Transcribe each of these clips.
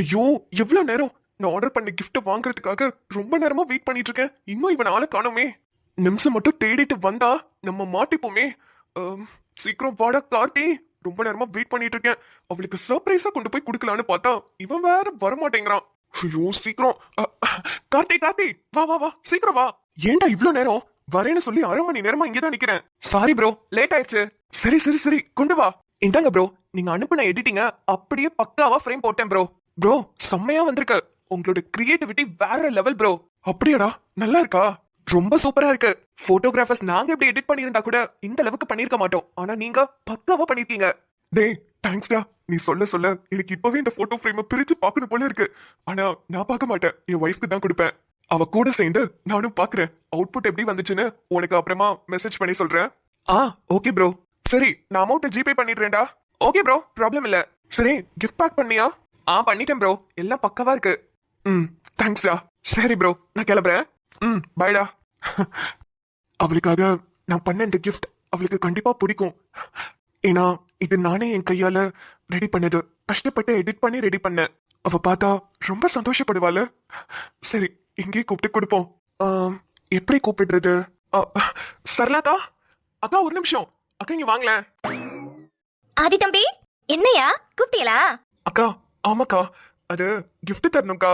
ஐயோ, எவ்வளவு நேரம்! நான் ஆர்டர் பண்ண கிஃப்ட் வாங்குறதுக்காக ரொம்ப நேரமா வெயிட் பண்ணிட்டு இருக்கேன். இன்னும் இவன் ஆளை காணோமே. நிமிஷம் மட்டும் தேடிட்டு வந்தா நம்ம மாட்டிப்போமே. அம், சீக்கிரம் வாடா கார்த்தி. ரொம்ப நேரமா வெயிட் பண்ணிட்டு இருக்கேன். அவளுக்கு சர்ப்ரைஸா கொண்டு போய் கொடுக்கலான்னு பார்த்தா இவன் வேற வரமாட்டேங்கிறான். ஐயோ, சீக்கிரம் கார்த்தி கார்த்தி, வா வா வா, சீக்கிரம் வா. ஏன்டா இவ்ளோ நேரம்? வரேன்னு சொல்லி 1/2 மணி நேரமா இங்கதான் நிக்கிறேன். சாரி ப்ரோ, லேட் ஆயிடுச்சு. சரி சரி சரி, கொண்டு வா. இந்தாங்க ப்ரோ, நீங்க அனுப்பின எடிட்டிங்க அப்படியே பக்காவா ஃப்ரேம் போட்டேன் ப்ரோ. ப்ரோ, செம்மையா வந்திருக்கு. உங்களோட கிரியேட்டிவிட்டி வேற லெவல் ப்ரோ. அப்படியாடா, நல்லா இருக்கா? ரொம்ப சூப்பரா இருக்கு. போட்டோகிராஃபர்ஸ் நாங்க எப்படி எடிட் பண்ணியிருந்தா கூட இந்த அளவுக்கு பண்ணிருக்க மாட்டோம். ஆனா நீங்க பக்காவா பண்ணிருக்கீங்க. டேய், தேங்க்ஸ்டா. நீ சொல்ல சொல்ல எனக்கு இப்பவே இந்த போட்டோ ஃப்ரேமை பிரிச்சு பார்க்கணும் போல இருக்கு. ஆனா நான் பார்க்க மாட்டேன், என் ஒய்ஃப்க்கு தான் கொடுப்பேன். அவ கூட சேர்ந்து நானும் பாக்குறேன். அவுட்புட் எப்படி வந்துச்சுன்னு உனக்கு அப்புறமா மெசேஜ் பண்ணி சொல்றேன். Okay bro. சரி, நான் அமௌண்ட் ஜிபே பண்ணிடுறேன்டா. ஓகே ப்ரோ, ப்ராப்ளம் இல்ல. சரி, கிஃப்ட் பேக் பண்ணியா? பண்ணிட்டேன் ப்ரோ, எல்லாம் பக்கவா இருக்கு. தேங்க்ஸ்டா. சரி ப்ரோ, நான் கிளம்புறேன். பைடா. அவளுக்காக நான் பண்ண இந்த கிஃப்ட் அவளுக்கு கண்டிப்பா பிடிக்கும். ஏன்னா இது நானே என் கையால ரெடி பண்ணது. கஷ்டப்பட்டு எடிட் பண்ணி ரெடி பண்ணேன். அவ பார்த்தா ரொம்ப சந்தோஷப்படுவாள். சரி, இங்கே கூப்பிட்டு கொடுப்போம். எப்படி கூப்பிடுறது? சரளாக்கா, அக்கா ஒரு நிமிஷம். அக்கா இங்க வாங்கல. ஆதி தம்பி, என்னையா கூப்பிட்டீங்களா? அக்கா, ஆமாக்கா, அது கிஃப்ட் தரணும்க்கா.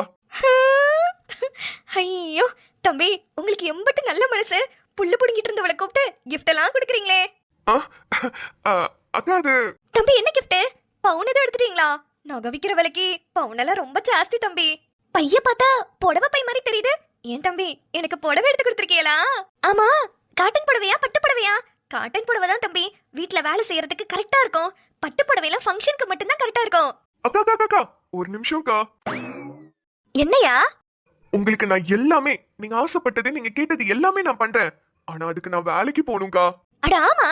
ஐயோ தம்பி, உங்களுக்கு எம்பட்டு நல்ல மனசு. புல்லு புடுங்கிட்டு இருந்தவளை கூப்பிட்டு கிஃப்ட் எல்லாம் கொடுக்குறீங்களே. அக்கா, அது தம்பி என்ன கிஃப்ட்? பவுன் எதுவும் எடுத்துட்டீங்களா? நகை விக்கிற விலைக்கு பவுனெல்லாம் ரொம்ப ஜாஸ்தி தம்பி. பைய பார்த்தா புடவை பை மாதிரி தெரியுது. ஏன் தம்பி, எனக்கு புடவை எடுத்து கொடுத்துருக்கீங்களா? ஆமா, காட்டன் புடவையா பட்டு புடவையா? காட்டன் புடவை தான் தம்பி, வீட்ல வேலை செய்யறதுக்கு கரெக்டா இருக்கும். பட்டு புடவைலாம் ஃபங்க்ஷனுக்கு மட்டும்தான் கரெக்டா இருக்கும். அக்கா அக்கா அக்கா, ஒரு நிமிஷம்க்கா. என்னையா? உங்களுக்கு நான் எல்லாமே, நீங்க ஆசைப்பட்டது, நீங்க கேட்டது எல்லாமே நான் பண்றேன். ஆனா அதுக்கு நான் வேலைக்கு போகணும்க்கா. அட ஆமா,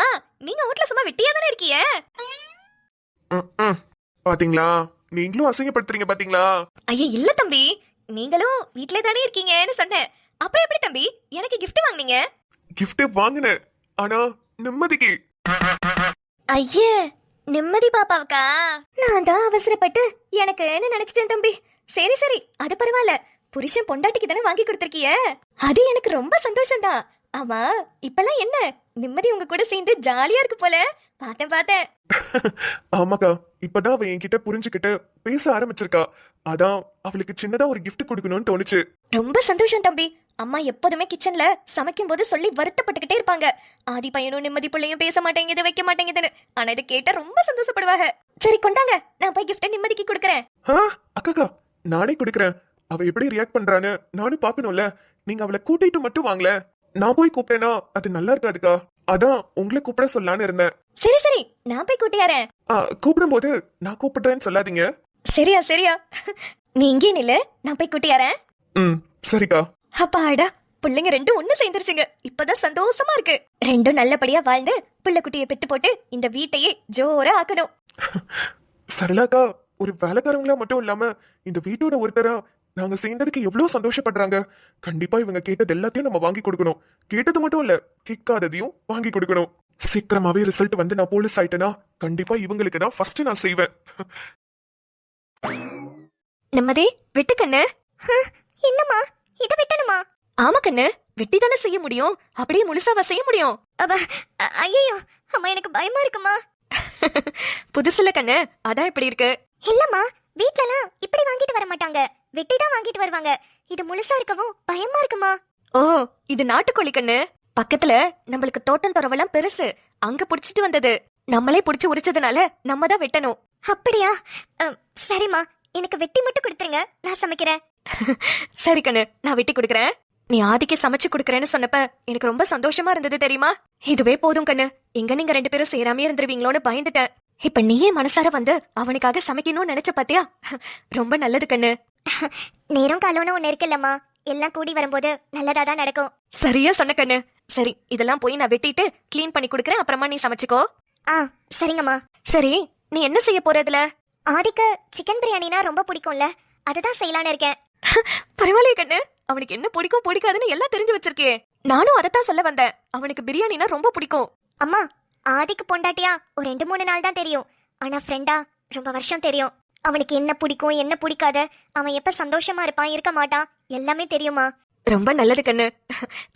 நீங்க வீட்ல சும்மா வெட்டியா தானே இருக்கீங்க. பாத்தீங்களா, நீங்களும் அசிங்கப்படுத்துறீங்க பாத்தீங்களா? ஐயா இல்ல தம்பி, நீங்களும் வீட்ல தானே இருக்கீங்கன்னு சொன்னேன். அப்புறம் எப்படி தம்பி எனக்கு gift வாங்குனீங்க? கிஃப்ட் வாங்கினேன், ஆனா நிம்மதிக்கு. ஐயே, நிம்மதி பாப்பாவுக்கா? நான் தான் அவசரப்பட்டு எனக்குன்னு நினைச்சிட்டேன் தம்பி. சரி சரி, அது பரவாயில்ல. புருஷன் பொண்டாட்டிக்கு தானே வாங்கி கொடுத்திருக்கிய, அது எனக்கு ரொம்ப சந்தோஷம் தான். ஆமா, இப்பெல்லாம் என்ன நிம்மதி உங்க கூட சேர்ந்து ஜாலியா இருக்கு போல. பார்த்தேன். ஆமாக்கா, இப்பதான் அவ என்கிட்ட புரிஞ்சுக்கிட்டு பேச ஆரம்பிச்சிருக்கா. அதான் அவளுக்கு சின்னதா ஒரு கிஃப்ட் கொடுக்கணும்னு தோணுச்சு. ரொம்ப சந்தோஷம் தம்பி. அம்மா எப்போதுமே கிச்சன்ல சமைக்கும் போது சொல்லி வருத்தப்பட்டுக்கிட்டே இருப்பாங்க. ஆதி பையனும் நிம்மதி பிள்ளையும் பேச மாட்டேங்குது, வைக்க மாட்டேங்குதுன்னு. ஆனா இதை கேட்டா ரொம்ப சந்தோஷப்படுவாங்க. சரி கொண்டாங்க, நான் போய் கிஃப்ட் நிம்மதிக்கு கொடுக்கறேன். அக்கா, நானே கொடுக்கறேன். அவ எப்படி ரியாக்ட் பண்றான்னு நானும் பாக்கணும்ல. நீங்க அவளை கூட்டிட்டு மட்டும் வாங்கல. நான் போய் கூப்பிட்டேனா அது நல்லா இருக்காதுக்கா. அதான் உங்களை கூப்பிட சொல்லலான்னு இருந்தேன். சரி சரி, நான் போய் கூட்டியாரேன். கூப்பிடும் போது நான் கூப்பிடுறேன்னு சொல்லாதீங்க. சரியா, நீ இங்கே நில்லு, நான் போய் கூட்டியாரேன். சரிக்கா. அப்பாடா, பிள்ளைங்க ரெண்டும் ஒண்ணு சேர்ந்துருச்சுங்க. இப்பதான் சந்தோஷமா இருக்கு. ரெண்டும் நல்லபடியா வாழ்ந்து பிள்ளை குட்டியை பெத்து போட்டு இந்த வீட்டையே ஜோரா ஆக்கணும். சரளாக்கா ஒரு வேலைக்காரங்களா மட்டும் இல்லாம இந்த வீட்டோட ஒருத்தரா நாங்க சேர்ந்ததுக்கு எவ்வளவு சந்தோஷப்படுறாங்க. கண்டிப்பா இவங்க கேட்டது எல்லாத்தையும் நம்ம வாங்கி கொடுக்கணும். கேட்டது மட்டும் இல்ல, கேட்காததையும் வாங்கி கொடுக்கணும். சீக்கிரமாவே ரிசல்ட் வந்து நான் போலீஸ் ஆயிட்டேனா கண்டிப்பா இவங்களுக்கு தான் ஃபர்ஸ்ட் நான் செய்வேன். நிம்மதி, வெட்டு கண்ணு. என்னம்மா, இத வெட்டணுமா? ஆமா கண்ணு, வெட்டி தானே செய்ய முடியும். அப்படியே முழுசாவா செய்ய முடியும்? ஐயோ அம்மா, எனக்கு பயமா இருக்குமா. புதுசுல கண்ணு, அதான் இப்படி இருக்கு. இல்லம்மா, வீட்லலாம் இப்படி வாங்கிட்டு வர மாட்டாங்க, வெட்டி தான் வாங்கிட்டு வருவாங்க. இது முழுசா இருக்கவும் பயமா இருக்குமா. ஓ, இது நாட்டுக்கோழி கண்ணு. பக்கத்துல நம்மளுக்கு தோட்டம் துறவெல்லாம் பெருசு, அங்க புடிச்சிட்டு வந்தது. நம்மளே புடிச்சு உரிச்சதுனால நம்ம தான் வெட்டணும். அப்படியா? சரிம்மா, எனக்கு வெட்டி மட்டும் கொடுத்துருங்க, நான் சமைக்கிறேன். சரி கண்ணு, நான் வெட்டி கொடுக்கறேன். நீ ஆதிக்கு சமைச்சு கொடுக்கறேன்னு சொன்னப்ப எனக்கு ரொம்ப சந்தோஷமா இருந்தது தெரியுமா. இதுவே போதும் கண்ணு, எங்க நீங்க ரெண்டு பேரும் சேராமே இருந்துருவீங்களோன்னு பயந்துட்டேன். இப்ப நீயே மனசார வந்து அவனுக்காக சமைக்கணும்னு நினைச்ச பாத்தியா? ரொம்ப நல்லது கண்ணு. நேரம் காலம்னு ஒண்ணு இருக்குல்லம்மா, எல்லாம் கூடி வரும்போது நல்லதா தான் நடக்கும். சரியா சொன்ன கண்ணு. சரி, இதெல்லாம் போய் நான் வெட்டிட்டு கிளீன் பண்ணி கொடுக்கறேன், அப்புறமா நீ சமைச்சுக்கோ. சரிங்கம்மா. சரி, நீ என்ன செய்ய போறதுல? ஆதிக்கு சிக்கன் பிரியாணினா ரொம்ப பிடிக்கும்ல, அதுதான் செய்யலான்னு இருக்கேன். பரவாயில்லையே கண்ணு, அவனுக்கு என்ன பிடிக்கும் பிடிக்காதுன்னு எல்லாம் தெரிஞ்சு வச்சிருக்கே. நானும் அதத்தான் சொல்ல வந்தேன், அவனுக்கு பிரியாணினா ரொம்ப பிடிக்கும். அம்மா, ஆதிக்கு பொண்டாட்டியா ஒரு 2-3 நாள் தான் தெரியும், ஆனா ஃப்ரெண்டா ரொம்ப வருஷம் தெரியும். அவனுக்கு என்ன பிடிக்கும் என்ன பிடிக்காத, அவன் எப்ப சந்தோஷமா இருப்பான் இருக்க மாட்டான் எல்லாமே தெரியுமா? ரொம்ப நல்லது கண்ணு.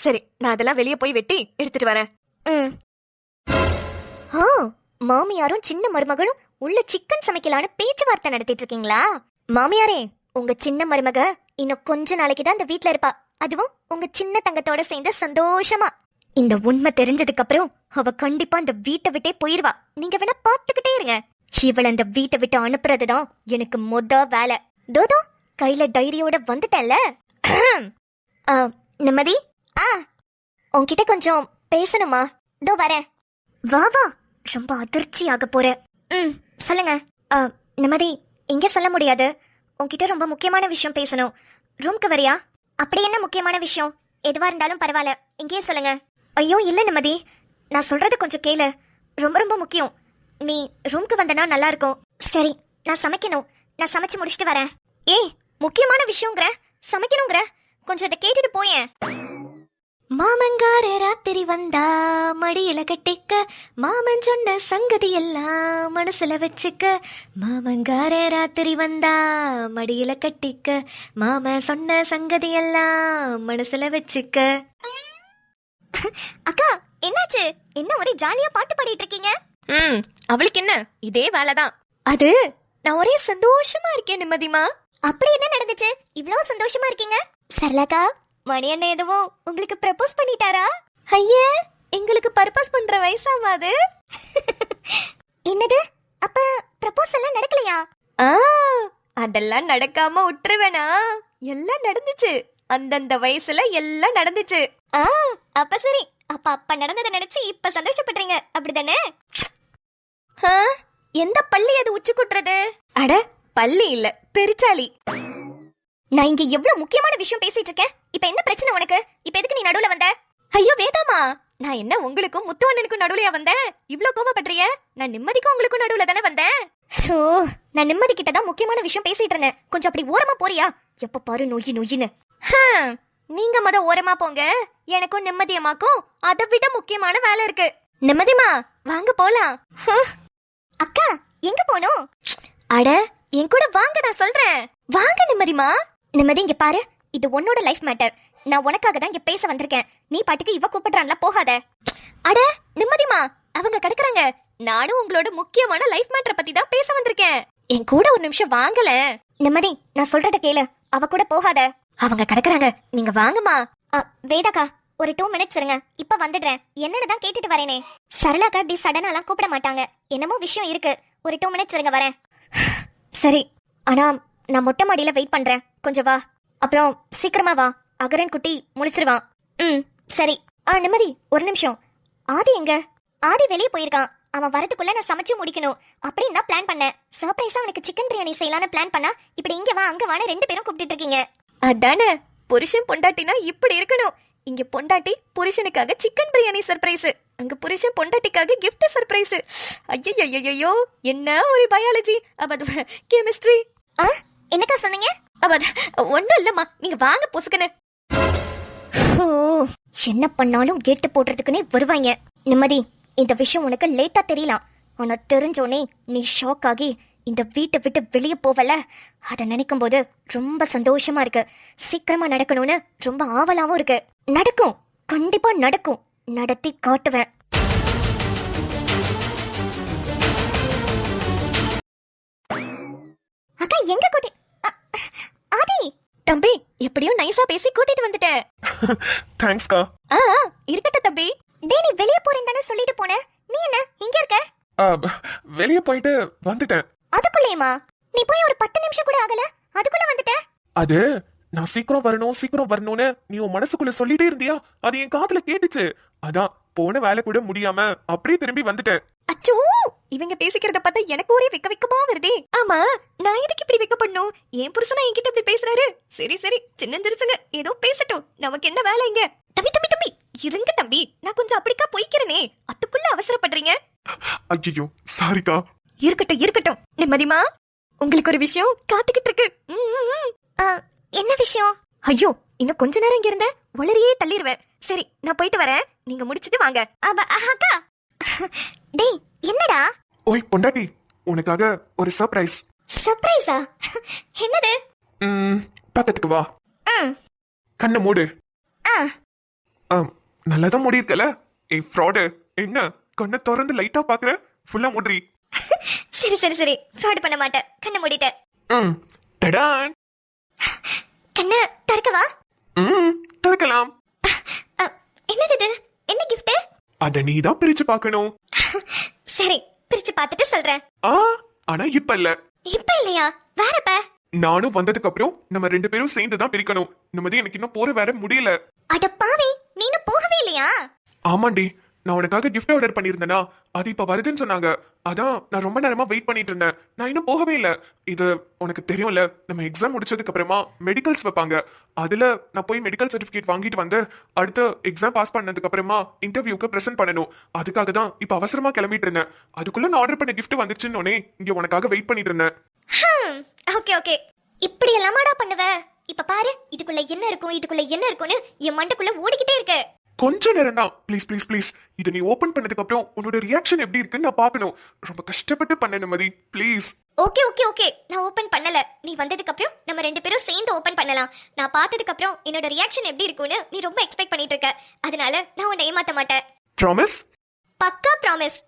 சரி, நான் அதெல்லாம் வெளியே போய் வெட்டி எடுத்துட்டு வரேன். ஓ, மாமியாரும் சின்ன மருமகளும் உள்ள சிக்கன் சமைக்கலான்னு பேச்சுவார்த்தை நடத்திட்டு இருக்கீங்களா? மாமியாரே, உங்க சின்ன மருமக இன்னும் கொஞ்ச நாளைக்கு தான் இந்த வீட்ல இருப்பா. அதுவும் உங்க சின்ன தங்கத்தோட சேர்ந்து சந்தோஷமா. இந்த உண்மை தெரிஞ்சதுக்கு அப்புறம் அவ கண்டிப்பா இந்த வீட்டை விட்டே போயிருவா. நீங்க வேணா பாத்துக்கிட்டே இருங்க. இவளை இந்த வீட்டை விட்டு அனுப்புறதுதான் எனக்கு மொத வேலை. தோதோ கையில டைரியோட வந்துட்டேன்ல. நிம்மதி, உன்கிட்ட கொஞ்சம் பேசணுமா? தோ வரேன். வா வா, ரொம்ப அதிர்ச்சியாக போற. சொல்லுங்க. நிம்மதி, இங்க சொல்ல முடியாது. உன்கிட்ட ரொம்ப முக்கியமான விஷயம் பேசணும். ரூம்க்கு வரியா? அப்படி என்ன முக்கியமான விஷயம்? எதுவா இருந்தாலும் பரவாயில்ல, இங்கேயே சொல்லுங்க. ஐயோ இல்ல நிம்மதி, நான் சொல்றது கொஞ்சம் கேளு. ரொம்ப ரொம்ப முக்கியம். நீ ரூம்க்கு வந்தனா நல்லா இருக்கும். சரி, நான் சமைக்கணும். நான் சமைச்சு முடிச்சிட்டு வரேன். ஏய், முக்கியமான விஷயங்கிற சமைக்கணுங்கிற, கொஞ்சம் இதை கேட்டுட்டு போயேன். மாமங்கார ராத்திரி வந்தா மடியில கட்டிக்க, மாமன் சொன்ன சங்கதி எல்லாம் மனசுல வச்சுக்க. மாமங்கார ராத்திரி வந்தா மடியில கட்டிக்க, மாமன் சொன்ன சங்கதி எல்லாம் மனசுல வச்சுக்க. அக்கா, என்னாச்சு? என்ன ஒரே ஜாலியா பாட்டு பாடிட்டு இருக்கீங்க? அவளுக்கு என்ன, இதே வேலைதான். அது நான் ஒரே சந்தோஷமா இருக்கேன் நிம்மதிமா. அப்படி என்ன நடந்துச்சு இவ்ளோ சந்தோஷமா இருக்கீங்க? சரளாக்கா, மணியண்ண எதுவும் உங்களுக்கு ப்ரப்போஸ் பண்ணிட்டாரா? ஐயே, எங்களுக்கு பர்பஸ் பண்ற வயசாமா அது? என்னது, அப்ப ப்ரப்போஸ் எல்லாம் நடக்கலையா? அதெல்லாம் நடக்காம விட்டுருவேனா? எல்லாம் நடந்துச்சு, அந்தந்த வயசுல எல்லாம் நடந்துச்சு. அப்ப சரி, அப்ப நடந்ததை நினைச்சு இப்ப சந்தோஷப்படுறீங்க அப்படிதானே? எந்த பள்ளி அது உச்சி குட்டுறது? அட, பள்ளி இல்ல, பெருச்சாலி. நான் இங்க எவ்வளவு முக்கியமான விஷயம் பேசிட்டு இருக்கேன். இப்ப என்ன பிரச்சனை உனக்கு? இப்ப எதுக்கு நீ நடுவுல வந்த? ஐயோ வேதாமா, நான் என்ன உங்களுக்கும் முத்துவண்ணனுக்கும் நடுவுலயா வந்தேன்? இவ்ளோ கோவப்படுறிய? நான் நிம்மதிக்கும் உங்களுக்கும் நடுவுல தானே வந்தேன். ஷோ, நான் நிம்மதி கிட்ட தான் முக்கியமான விஷயம் பேசிட்டு இருந்தேன். கொஞ்சம் அப்படி ஓரமா போறியா? எப்ப பாரு நொய்யி நொய்யின்னு. நீங்க ஓரமா போங்க. எனக்கும் நிம்மதியமாக்கும் அதை விட முக்கியமான வேலை இருக்கு. நிம்மதிமா, வாங்க போலாம். அக்கா, எங்க போனோம்? அட, என் கூட வாங்க, நான் சொல்றேன். வாங்க நிம்மதிமா. நிம்மதி, இங்க பாரு, இது உன்னோட லைஃப் மேட்டர். நான் உனக்காக தான் இங்க பேச வந்திருக்கேன். நீ பாட்டுக்கு இவ கூப்பிடுறான்ல, போகாத. அட நிம்மதிமா, அவங்க கிடக்குறாங்க. நானும் உங்களோட முக்கியமான லைஃப் மேட்டரை பத்தி தான் பேச வந்திருக்கேன். என் கூட ஒரு நிமிஷம் வாங்கல. நிம்மதி, நான் சொல்றத கேளு, அவ கூட போகாத. அவங்க கிடக்குறாங்க, நீங்க வாங்கம்மா. வேதாக்கா, ஒரு 2 minutes இருங்க, இப்ப வந்துடுறேன். என்னன்னு தான் கேட்டுட்டு வரேனே. சரளாக்கா இப்படி சடனாலாம் கூப்பிட மாட்டாங்க. என்னமோ விஷயம் இருக்கு. ஒரு 2 minutes இருங்க, வரேன். சரி, ஆனா நான் மொட்டை மாடியில வெயிட் பண்றேன், கொஞ்சம் வா. அப்புறம் சீக்கிரமா வா, அகரன் குட்டி முழிச்சிருவான். சரி. நிம்மதி, ஒரு நிமிஷம். ஆதி எங்க? ஆதி வெளியே போயிருக்கான். அவன் வரதுக்குள்ள நான் சமைச்சு முடிக்கணும் அப்படின்னு தான் பிளான் பண்ணேன். சர்ப்ரைஸா அவனுக்கு சிக்கன் பிரியாணி செய்யலான்னு பிளான் பண்ணா, இப்படி இங்க வா அங்க வான்னு 2 பேரும் கூப்பிட்டு இருக்கீங்க. அதானே, புருஷன் பொண்டாட்டினா இப்படி இருக்கணும். இங்க பொண்டாட்டி புருஷனுக்காக சிக்கன் பிரியாணி சர்ப்ரைஸ், அங்க புருஷன் பொண்டாட்டிக்காக கிஃப்ட் சர்ப்ரைஸ். ஐயோ, என்ன ஒரு பயாலஜி, கெமிஸ்ட்ரி. என்னக்கா சொன்னீங்க? ஒண்ணும் இல்லம்மா, நீங்க வாங்க பொசுக்கன்னு. என்ன பண்ணாலும் கேட்டு போடுறதுக்குன்னே வருவாங்க. நிம்மதி, இந்த விஷயம் உனக்கு லேட்டா தெரியலாம். ஆனா தெரிஞ்சோனே நீ ஷாக் ஆகி இந்த வீட்டை விட்டு வெளியே போவல. அதை நினைக்கும் போது ரொம்ப சந்தோஷமா இருக்கு. சீக்கிரமா நடக்கணும்னு ரொம்ப ஆவலாவும் இருக்கு. நடக்கும், கண்டிப்பா நடக்கும். நடத்தி காட்டுவேன். அக்கா, எங்க கூட்டி? ஆதி தம்பி, எப்படியோ நைஸா பேசி கூட்டிட்டு வந்துட்டேன். தேங்க்ஸ்க்கா. இருக்கட்டும் தம்பி. டேய், நீ வெளியே போறேன்னு தானே சொல்லிட்டு போன. நீ என்ன இங்க இருக்க? வெளியே போயிட்டு வந்துட்டேன். அதுக்குள்ளேயுமா? நீ போய் ஒரு 10 நிமிஷம் கூட ஆகல, அதுக்குள்ள வந்துட்ட? அது நான் சீக்கிரம் வரணும்னு நீ உன் மனசுக்குள்ள சொல்லிட்டே இருந்தியா, அது என் காதுல கேட்டுச்சு. அதான் போன வேலை கூட முடியாம அப்படியே திரும்பி வந்துட்டேன். அச்சோ, இவங்க பேசிக்கிறத பார்த்தா எனக்கு ஒரே வெக்கமா வருதே. ஆமா, நான் எதுக்கு இப்படி வெக்கப்படணும்? என் புருஷனா என்கிட்ட இப்படி பேசுறாரு. சரி சின்னஞ்சிருச்சுங்க, ஏதோ பேசட்டும், நமக்கு என்ன வேலை இங்க? தம்பி இருங்க தம்பி, நான் கொஞ்சம் அப்படிக்கா போய்க்கிறேனே, அதுக்குள்ள அவசரப்படுறீங்க. ஐயோ சாரிக்கா. இருக்கட்டும் நிம்மதிமா, உங்களுக்கு ஒரு விஷயம் காத்துக்கிட்டு இருக்கு. என்ன விஷயம்? ஐயோ, இன்னும் கொஞ்ச நேரம் இங்க இருந்த உளறியே தள்ளிடுவேன். சரி, நான் போயிட்டு வரேன், நீங்க முடிச்சிட்டு வாங்க. அக்கா. டேய், என்னடா? ஓய் பொண்டாட்டி, உனக்காக ஒரு சர்ப்ரைஸ். சர்ப்ரைஸா? என்னது? பக்கத்துக்கு வா. ம். கண்ணை மூடு. ஆ. நல்லாதான் மூடி இருக்கல. ஏய் ஃப்ராடு, என்ன கண்ணை திறந்து லைட்டா பாக்குற? ஃபுல்லா மூடுறி. சரி சரி சரி, ஃப்ராட் பண்ண மாட்டேன், கண்ணை மூடிட்டேன். தடான். கண்ணை திறக்கவா? திறக்கலாம். என்னது இது? என்ன gift? அத நீ தான் பிரிச்சு பார்க்கணும். சரி, பிரிச்சு பார்த்துட்டு சொல்றேன். ஆனா இப்ப இல்ல. இப்ப இல்லையா? வேறப்ப? நானும் வந்ததுக்கு அப்புறம் நம்ம 2 பேரும் சேர்ந்து தான் பிரிக்கணும். நிம்மதி எனக்கு இன்னும் போற வேற முடியல. அட பாவி, நீனும் போகவே இல்லையா? ஆமாண்டி, நான் உனக்காக gift ஆர்டர் பண்ணியிருந்தேனா, அது இப்ப வருதுன்னு சொன்னாங்க. அதான் நான் ரொம்ப நேரமா வெயிட் பண்ணிட்டு இருந்தேன். நான் இன்னும் போகவே இல்ல. இது உனக்கு தெரியும்ல, நம்ம எக்ஸாம் முடிச்சதுக்கு அப்புறமா மெடிக்கல்ஸ் வைப்பாங்க. அதுல நான் போய் மெடிக்கல் சர்டிபிகேட் வாங்கிட்டு வந்து அடுத்து எக்ஸாம் பாஸ் பண்ணதுக்கு அப்புறமா இன்டர்வியூக்கு பிரசன்ட் பண்ணணும். அதுக்காக தான் இப்ப அவசரமா கிளம்பிட்டு இருந்தேன். அதுக்குள்ள நான் ஆர்டர் பண்ண gift வந்துச்சுன்னு இங்க உனக்காக வெயிட் பண்ணிட்டு இருந்தேன். ஓகே ஓகே, இப்படி எல்லாமாடா பண்ணுவ? இப்ப பாரு, இதுக்குள்ள என்ன இருக்கும், இதுக்குள்ள என்ன இருக்கும்னு என் மண்டைக்குள்ள ஓடிக்கிட்டே இருக்கு. கொஞ்ச நேரம் தான், ப்ளீஸ் ப்ளீஸ் ப்ளீஸ். இதை நீ ஓபன் பண்ணதுக்கு அப்புறம் உன்னோட ரியாக்ஷன் எப்படி இருக்குன்னு நான் பார்க்கணும். ரொம்ப கஷ்டப்பட்டு பண்ண நிம்மதி, ப்ளீஸ். ஓகே ஓகே ஓகே, நான் ஓபன் பண்ணல. நீ வந்ததுக்கு அப்புறம் நம்ம 2 பேரும் சேர்ந்து ஓபன் பண்ணலாம். நான் பார்த்ததுக்கு அப்புறம் என்னோட ரியாக்ஷன் எப்படி இருக்கும்னு நீ ரொம்ப எக்ஸ்பெக்ட் பண்ணிட்டு இருக்க. அதனால நான் உன்னை ஏமாத்த மாட்டேன். ப்ராமிஸ்? பக்கா ப்ராமிஸ்.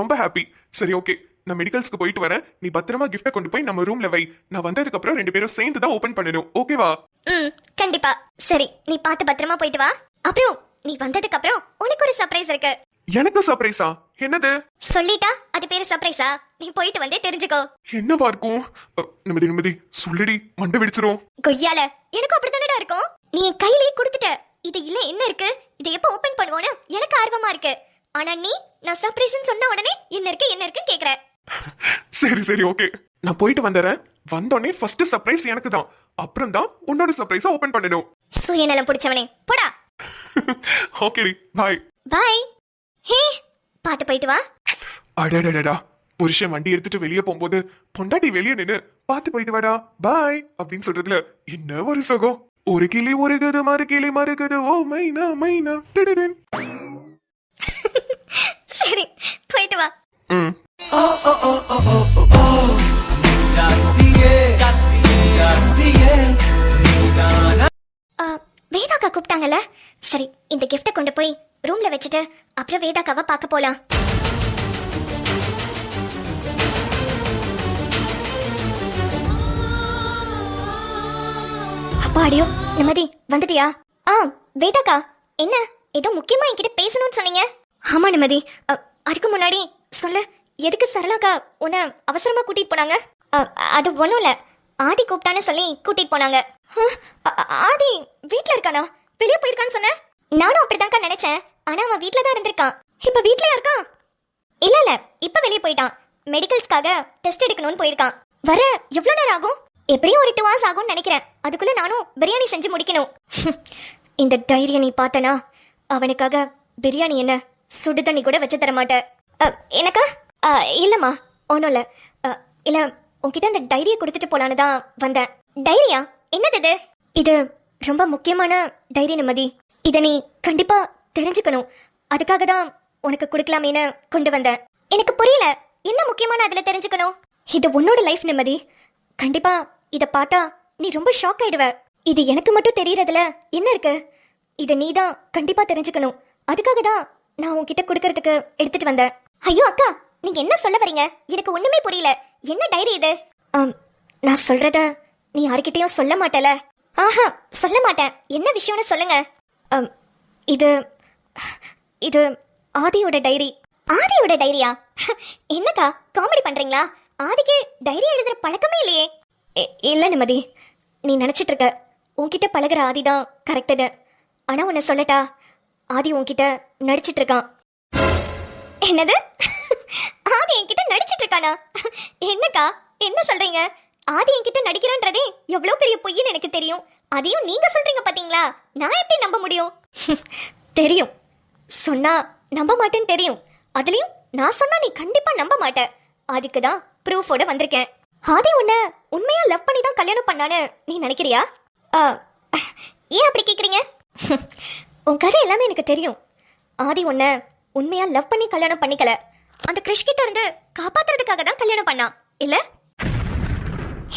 ரொம்ப ஹாப்பி. சரி ஓகே, நான் மெடிக்கல்ஸ்க்கு போயிட்டு வரேன். நீ பத்திரமா கிஃப்ட்டை கொண்டு போய் நம்ம ரூம்ல வை. நான் வந்ததுக்கு அப்புறம் 2 பேரும் சேர்ந்து தான் ஓபன் பண்ணணும். ஓகேவா? கண்டிப்பா. சரி, நீ பார்த்து பத்திரமா போயிட்டு வா. அப்புறம் நீ வந்ததுக்கு அப்புறம் உனக்கு ஒரு சர்ப்ரைஸ் இருக்கு. எனக்கு சர்ப்ரைஸா? என்னது? சொல்லிட்டா அது பேரு சர்ப்ரைஸா? நீ போயிட்டு வந்து தெரிஞ்சுக்கோ. என்னவா இருக்கும்? நிம்மதி நிம்மதி சொல்லடி, மண்டை வெடிச்சிரும். கொய்யால, எனக்கு அப்படித்தானடா இருக்கும். நீ என் கையிலேயே கொடுத்துட்ட. இது இல்ல என்ன இருக்கு, இதை எப்ப ஓபன் பண்ணுவோன்னு எனக்கு ஆர்வமா இருக்கு. ஆனா நீ நான் சர்ப்ரைஸ்னு சொன்ன உடனே என்ன இருக்குன்னு கேக்குற. சரி சரி ஓகே, நான் போயிட்டு வந்துறேன். வந்தோடனே ஃபர்ஸ்ட் சர்ப்ரைஸ் எனக்கு தான். அப்புறம் தான் உன்னோட சர்ப்ரைஸை ஓபன் பண்ணணும். சுயநலம் பிடிச்சவனே, போடா. ஓகேடி, பாய். பாய். ஹே, பாத்து போயிட்டு வா. அடடடடா, புருஷன் வண்டி எடுத்துட்டு வெளியே போகும்போது பொண்டாட்டி வெளியே நின்னு பாத்து போயிட்டு வாடா பாய் அப்படின்னு சொல்றதுல என்ன ஒரு சுகம். ஒரு கிளி ஒரு மறு கிளி மறுகுது, ஓ மைனா மைனா. சரி, போயிட்டு வா. வேதாக்கா கூப்பிட்டாங்கல்ல. சரி, இந்த கிஃப்டை கொண்டு போய் ரூம்ல வச்சுட்டு அப்புறம் வேதாக்காவை பார்க்க போலாம். அப்பாடியோ, நிம்மதி வந்துட்டியா? வேதாக்கா, என்ன ஏதோ முக்கியமா என்கிட்ட பேசணும்னு சொன்னீங்க. ஆமா நிம்மதி, அதுக்கு முன்னாடி சொல்லு, எதுக்கு சரளாக்கா உன்னை அவசரமா கூட்டிட்டு போனாங்க? அது ஒண்ணும் இல்ல, ஆதி கூப்பிட்டான்னு சொல்லி கூட்டிட்டு போனாங்க. ஆதி வீட்ல இருக்கானா? வெளியே போயிருக்கான்னு சொன்ன. நானும் அப்படித்தான்க்கா நினைச்சேன். ஆனா அவன் வீட்ல தான் இருந்திருக்கான். இப்ப வீட்லயா இருக்கான்? இல்ல இல்ல, இப்ப வெளியே போயிட்டான். மெடிக்கல்ஸ்க்காக டெஸ்ட் எடுக்கணும்னு போயிருக்கான். வர எவ்வளவு நேரம் ஆகும்? எப்படியும் ஒரு 2 hours ஆகும்னு நினைக்கிறேன். அதுக்குள்ள நானும் பிரியாணி செஞ்சு முடிக்கணும். இந்த டைரியை நீ பார்த்தனா அவனுக்காக பிரியாணி என்ன சுடு தண்ணி கூட வச்சு தர மாட்டேன். எனக்கா? இல்லம்மா, ஒன்றும் இல்லை. இல்லை, உன்கிட்ட அந்த டைரியை கொடுத்துட்டு போலான்னு தான் வந்தேன். டைரியா? என்னது இது? இது ரொம்ப முக்கியமான டைரி நிம்மதி. இதை நீ கண்டிப்பா தெரிஞ்சுக்கணும். அதுக்காக தான் உனக்கு கொடுக்கலாமேன்னு கொண்டு வந்தேன். எனக்கு புரியல, என்ன முக்கியமான அதுல தெரிஞ்சுக்கணும்? இது உன்னோட லைஃப் நிம்மதி. கண்டிப்பா இதை பார்த்தா நீ ரொம்ப ஷாக் ஆயிடுவ. இது எனக்கு மட்டும் தெரியறதுல என்ன இருக்கு? இதை நீ தான் கண்டிப்பா தெரிஞ்சுக்கணும். அதுக்காக தான் நான் உன்கிட்ட கொடுக்கறதுக்கு எடுத்துட்டு வந்தேன். ஐயோ அக்கா, நீங்க என்ன சொல்ல வரீங்க? எனக்கு ஒண்ணுமே புரியல. என்ன டைரி இது? நான் சொல்றத நீ யார்கிட்டயும் சொல்ல மாட்டல? ஆஹா, சொல்ல மாட்டேன். என்ன விஷயம்னு சொல்லுங்க. இது இது ஆதியோட டைரி. ஆதியோட டைரியா? என்னக்கா காமெடி பண்றீங்களா? ஆதிக்கு டைரி எழுதுற பழக்கமே இல்லையே. இல்ல நிம்மதி, நீ நினைச்சிட்டு இருக்க உன்கிட்ட பழகுற ஆதி தான் கரெக்டுன்னு. ஆனா உன்னை சொல்லட்டா, ஆதி உன்கிட்ட நடிச்சிட்டு இருக்கான். என்னது? ஆதி என்கிட்ட நடிச்சிட்டு இருக்கானா? என்னக்கா என்ன சொல்றீங்க? ஆதி என்கிட்ட நடிக்கிறான்றதே எவ்வளவு பெரிய பொய்ன்னு எனக்கு தெரியும். அதையும் நீங்க சொல்றீங்க பாத்தீங்களா? நான் எப்படி நம்ப முடியும்? தெரியும், சொன்னா நம்ப மாட்டேன்னு தெரியும். அதுலயும் நான் சொன்னா நீ கண்டிப்பா நம்ப மாட்ட. அதுக்கு தான் ப்ரூஃபோட வந்திருக்கேன். ஆதி உன்னை உண்மையா லவ் பண்ணி தான் கல்யாணம் பண்ணான்னு நீ நினைக்கிறியா? ஏன் அப்படி கேக்குறீங்க? உன் கதை எல்லாமே எனக்கு தெரியும். ஆதி உன்னை உண்மையா லவ் பண்ணி கல்யாணம் பண்ணிக்கல. அந்த கிறிஷ் கிட்ட இருந்து காப்பாத்துறதுக்காக தான் கல்யாணம் பண்ணான். இல்ல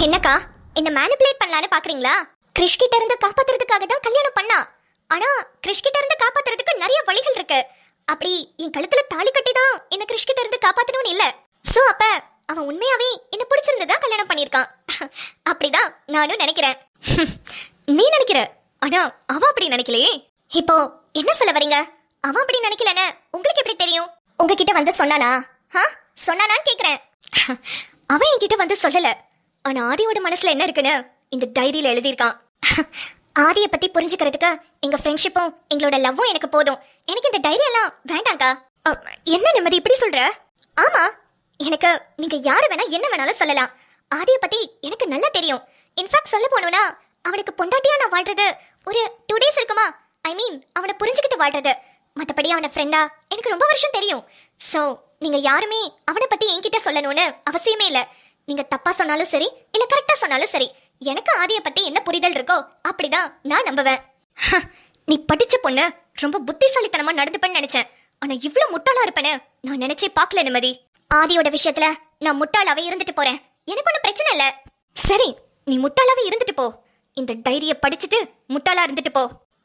என்னக்கா என்ன மேனிபுலேட் பண்ணலான்னு பாக்குறீங்களா? கிறிஷ் கிட்ட இருந்து காப்பாத்துறதுக்காக தான் கல்யாணம் பண்ணா. ஆனா கிறிஷ் கிட்ட இருந்து காப்பாத்துறதுக்கு நிறைய வழிகள் இருக்கு. அப்படி என் கழுத்துல தாலி கட்டி தான் என்ன கிறிஷ் கிட்ட இருந்து காப்பாத்தணும்னு இல்ல. சோ அப்ப அவன் உண்மையாவே என்ன பிடிச்சிருந்ததா கல்யாணம் பண்ணிருக்கான். அப்படிதான் நானும் நினைக்கிறேன். நீ நினைக்கிற, ஆனா அவன் அப்படி நினைக்கலையே. இப்போ என்ன சொல்ல வரீங்க? அவன் அப்படி நினைக்கலன்னு உங்களுக்கு எப்படி தெரியும்? உங்ககிட்ட வந்து சொன்னானா? சொன்னானான்னு கேக்குறேன். அவன் என்கிட்ட வந்து சொல்லல. ஆனா ஆதியோட மனசுல என்ன இருக்குன்னு இந்த டைரியில எழுதியிருக்கான். ஆதியை பத்தி புரிஞ்சுக்கிறதுக்கு எங்க ஃப்ரெண்ட்ஷிப்பும் எங்களோட லவ்வும் எனக்கு போதும். எனக்கு இந்த டைரி எல்லாம் வேண்டாங்கா. என்ன நிம்மதி இப்படி சொல்ற? ஆமா, எனக்கு நீங்க யாரு வேணா என்ன வேணாலும் சொல்லலாம். ஆதியை பத்தி எனக்கு நல்லா தெரியும். இன்ஃபேக்ட் சொல்ல போனோம்னா அவனுக்கு பொண்டாட்டியா நான் வாழ்றது ஒரு 2 days இருக்குமா. ஐ மீன் அவனை புரிஞ்சுக்கிட்டு வாழ்றது. மற்றபடி அவனை ஃப்ரெண்டா எனக்கு ரொம்ப வருஷம் தெரியும். ஸோ நீங்க யாருமே அவனை பத்தி என்கிட்ட சொல்லணும்னு அவசியமே இல்லை. நீங்க தப்பா சொன்னாலும் சரி இல்ல கரெக்டா சொன்னாலும் சரி, எனக்கு ஆதியை பத்தி என்ன புரிதல் இருக்கோ அப்படிதான் நான் நம்புவேன். நீ படிச்ச பொண்ணு, ரொம்ப புத்திசாலித்தனமா நடந்துப்பேன்னு நினைச்சேன். ஆனா இவ்வளவு முட்டாளா இருப்பேன்னு நான் நினைச்சே பார்க்கல நிம்மதி. ஆதியோட விஷயத்துல நான் முட்டாளாவே இருந்துட்டு போறேன். எனக்கு ஒன்றும் பிரச்சனை இல்ல. சரி, நீ முட்டாளாவே இருந்துட்டு போ. இந்த டைரிய படிச்சுட்டு முட்டாளா இருந்துட்டு போ.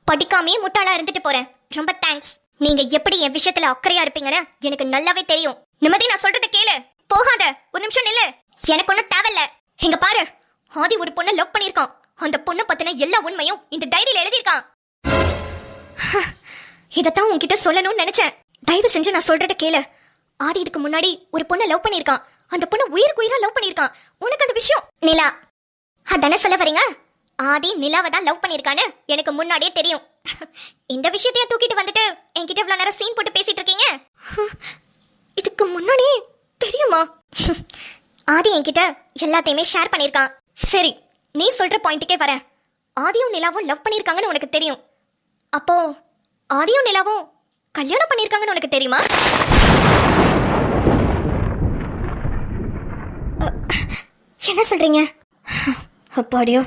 படிக்காமே முட்டாளா இருந்துட்டு போறேன். ரொம்ப தேங்க்ஸ். நீங்க எப்படி என் விஷயத்துல அக்கறையா இருப்பீங்கன்னு எனக்கு நல்லாவே தெரியும். நிம்மதி, நான் சொல்றத கேளு. போகாத, ஒரு நிமிஷம் நில்லு. எனக்கு ஒன்றும் தேவையில்ல. இங்க பாரு, ஆதி ஒரு பொண்ணை லவ் பண்ணிருக்கான். அந்த பொண்ணை பத்தின எல்லா உண்மையும் இந்த டைரியில எழுதியிருக்கான். இதத்தான் உன்கிட்ட சொல்லணும்னு நினைச்சேன். தயவு செஞ்சு நான் சொல்றத கேளு. ஆதி இதுக்கு முன்னாடி ஒரு பொண்ணை லவ் பண்ணிருக்கான். அந்த பொண்ணை உயிருக்கு உயிரா லவ் பண்ணிருக்கான். உனக்கு அந்த விஷயம் நிலா அதானே சொல்ல வரீங்க? ஆதி நிலாவை தான் லவ் பண்ணிருக்கான்னு எனக்கு முன்னாடியே தெரியும். இந்த விஷயத்தையே தூக்கிட்டு வந்துட்டு என்கிட்ட இவ்வளவு நேரம் சீன் போட்டு பேசிட்டு இருக்கீங்க. இதுக்கு முன்னாடியே தெரியுமா? ஆதி என்கிட்ட எல்லாத்தையுமே ஷேர் பண்ணிருக்கான். சரி, நீ சொல்ற பாயிண்ட்டுக்கே வரேன். ஆதியும் நிலாவும் லவ் பண்ணிருக்காங்கன்னு உனக்கு தெரியும். அப்போ ஆதியும் நிலாவும் கல்யாணம் பண்ணிருக்காங்கன்னு உனக்கு தெரியுமா? என்ன சொல்றீங்க? அப்பாடியோ,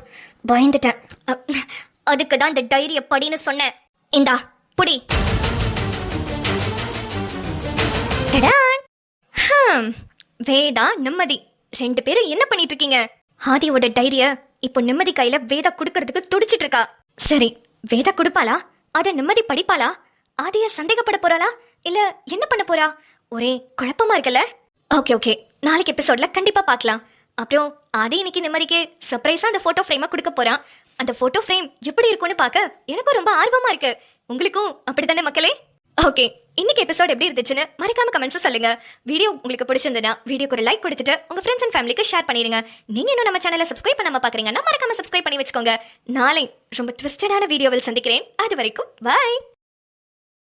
பயந்துட்டேன். அதுக்கு தான் இந்த டைரிய படின்னு சொன்னேன். இந்தா புடி. வேதா நிம்மதி 2 பேரும் என்ன பண்ணிட்டு இருக்கீங்க? ஆதியோட டைரிய இப்போ நிம்மதி கையில வேதா குடுக்கறதுக்கு துடிச்சிட்டு இருக்கா. சரி, வேதா குடுப்பாளா? அத நிம்மதி படிப்பாளா? ஆதிய சந்தேகப்பட போறாளா இல்ல என்ன பண்ண போறா? ஒரே குழப்பமா இருக்குல்ல. ஓகே, நாளைக்கு எபிசோட்ல கண்டிப்பா பார்க்கலாம். அப்புறம் ஆதி இன்னைக்கு நிம்மதிக்கு சர்ப்ரைஸா அந்த போட்டோ ஃப்ரேமை கொடுக்க போறான். அந்த போட்டோ ஃப்ரேம் எப்படி இருக்கும்னு பார்க்க எனக்கும் ரொம்ப ஆர்வமா இருக்கு. உங்களுக்கும் அப்படித்தானே மக்களே? ஓகே, இன்னைக்கு எபிசோட் எப்படி இருந்துச்சுன்னு மறக்காம கமெண்ட்ஸ் சொல்லுங்க. வீடியோ உங்களுக்கு பிடிச்சிருந்தா வீடியோக்கு ஒரு லைக் கொடுத்துட்டு உங்க ஃப்ரெண்ட்ஸ் அண்ட் ஃபேமிலிக்கு ஷேர் பண்ணிடுங்க. நீங்க இன்னும் நம்ம சேனலை சப்ஸ்கிரைப் பண்ணாம பாக்குறீங்கன்னா மறக்காம சப்ஸ்கிரைப் பண்ணி வச்சுக்கோங்க. நாளை ரொம்ப ட்விஸ்டடான வீடியோவில் சந்திக்கிறேன். அது வரைக்கும் பை.